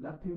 লাথি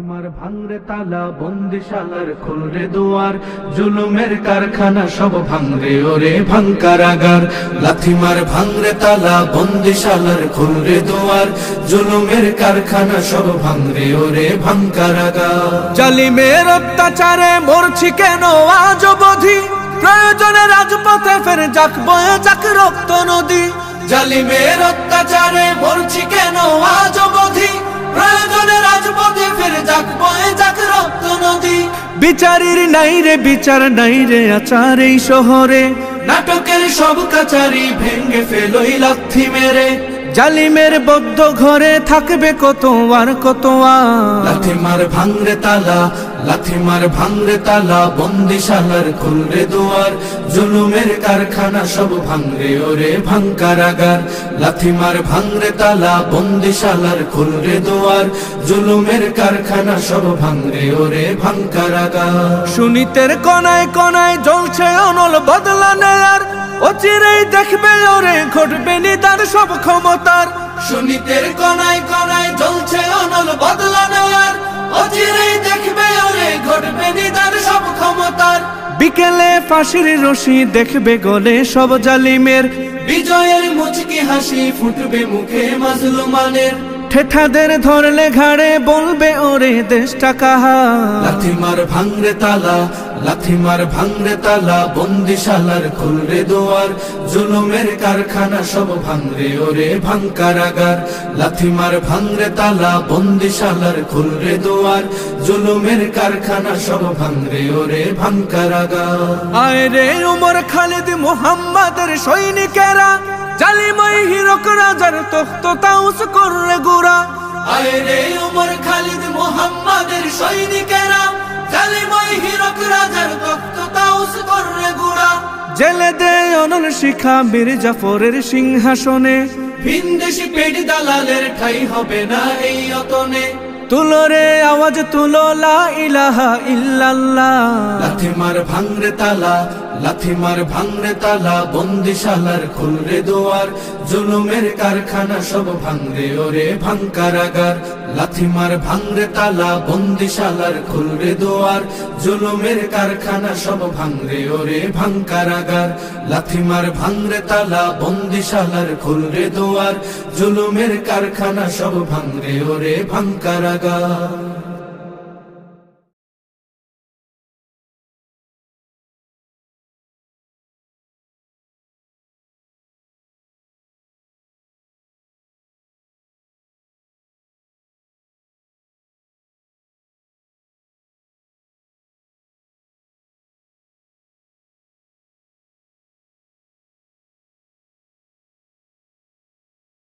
মার ভাঙরে তালা বন্দিশালার খুলরে দুয়ার জুলুমের কারখানা সব ভাঙরে ওরে ভাঙকারাগার। লাথি মার ভাঙরে তালা বন্দিশালার খুলরে দুয়ার জুলুমের কারখানা সব ভাঙরে ওরে ভাঙকারাগার। জালিমের অত্যাচারে মরছি কেন আজ অবধি, প্রয়োজনে রাজপথে ফের যাক বয়ে যাক রক্ত নদী। জালিমের অত্যাচারে মরছি কেন আজ অবধি, প্রয়োজনে রাজপথে ফের যাক বয়ে যাক রক্ত নদী। বিচারের নাই রে বিচার নাই রে আচার এই শহরে, নাটকের সব কাচারি ভেঙ্গে ফেলোই লাথি মেরে। জালিমের বদ্ধ ঘরে থাকবে কত আর কত আর। লাথি মার ভাঙরে তালা, লাথি মার ভাঙরে তালা বন্দিশালার খুলরে দুয়ার জুলুমের কারখানা সব ভাঙরে ওরে ভাঙকারাগার। লাথি মার ভাঙরে তালা বন্দিশালার খুলরে দুয়ার জুলুমের কারখানা সব ভাঙরে ওরে ভাঙকারাগার। সুনীতের কনায় কনায় জ্বলছে অনল বদলা নেয়ার, অচিরেই দেখবে ওরে ঘটবে নিদার সব ক্ষমতার। সুনীতের কনায় কনায় জ্বলছে অনল বদলা নেয়ার, অচিরেই দেখবে ওরে ঘটবে নিদার সব ক্ষমতার। বিকেলে ফাঁসির রশি দেখবে গলে সব জালিমের, বিজয়ের মুচকি হাসি ফুটবে মুখে মাজলুমানের। ঠেঠাদের ধরলে ঘাড়ে বলবে ওরে দেশটা কাহা। লাথি মার ভাঙরে তালা, লাথি মার ভাঙরে তালা বন্দিশালার খুলরে দুয়ার জুলুমের কারখানা সব ভাঙরে ওরে ভাঙকারাগার। লাথি মার ভাঙরে তালা বন্দিশালার খুলরে দুয়ার জুলুমের কারখানা সব ভাঙরে ওরে ভাঙকারাগার। আয় রে উমর খালিদ মুহাম্মাদের সৈনিকেরা, জালিমই হীরক রাজার তখ্ত তাউস কররে গুরা। আয় রে উমর খালিদ মুহাম্মাদের সৈনিকেরা, জালিমই হীরক রাজার তখ্ত তাউস কররে গুরা। জেলে দে অনল শিখা বীর জাফরের সিংহাসনে, ভিনদেশি পেট দালালের ঠাই হবে না এই অতনে। তুলো রে আওয়াজ তুলো লা ইলাহা ইল্লাল্লাহ। লাথি মার ভাঙরে তালা, লাথি মার ভাঙরে তালা বন্দিশালার খুলরে দুয়ার জুলুমের কারখানা সব ভাঙরে ওরে ভাঙকারাগার। লাথি মার ভাঙরে তালা বন্দিশালার খুলরে দুয়ার জুলুমের কারখানা সব ভাঙরে ওরে ভাঙকারাগার। লাথি মার ভাঙরে তালা বন্দিশালার খুলরে দুয়ার জুলুমের কারখানা সব ভাঙরে ওরে ভাঙকারাগার।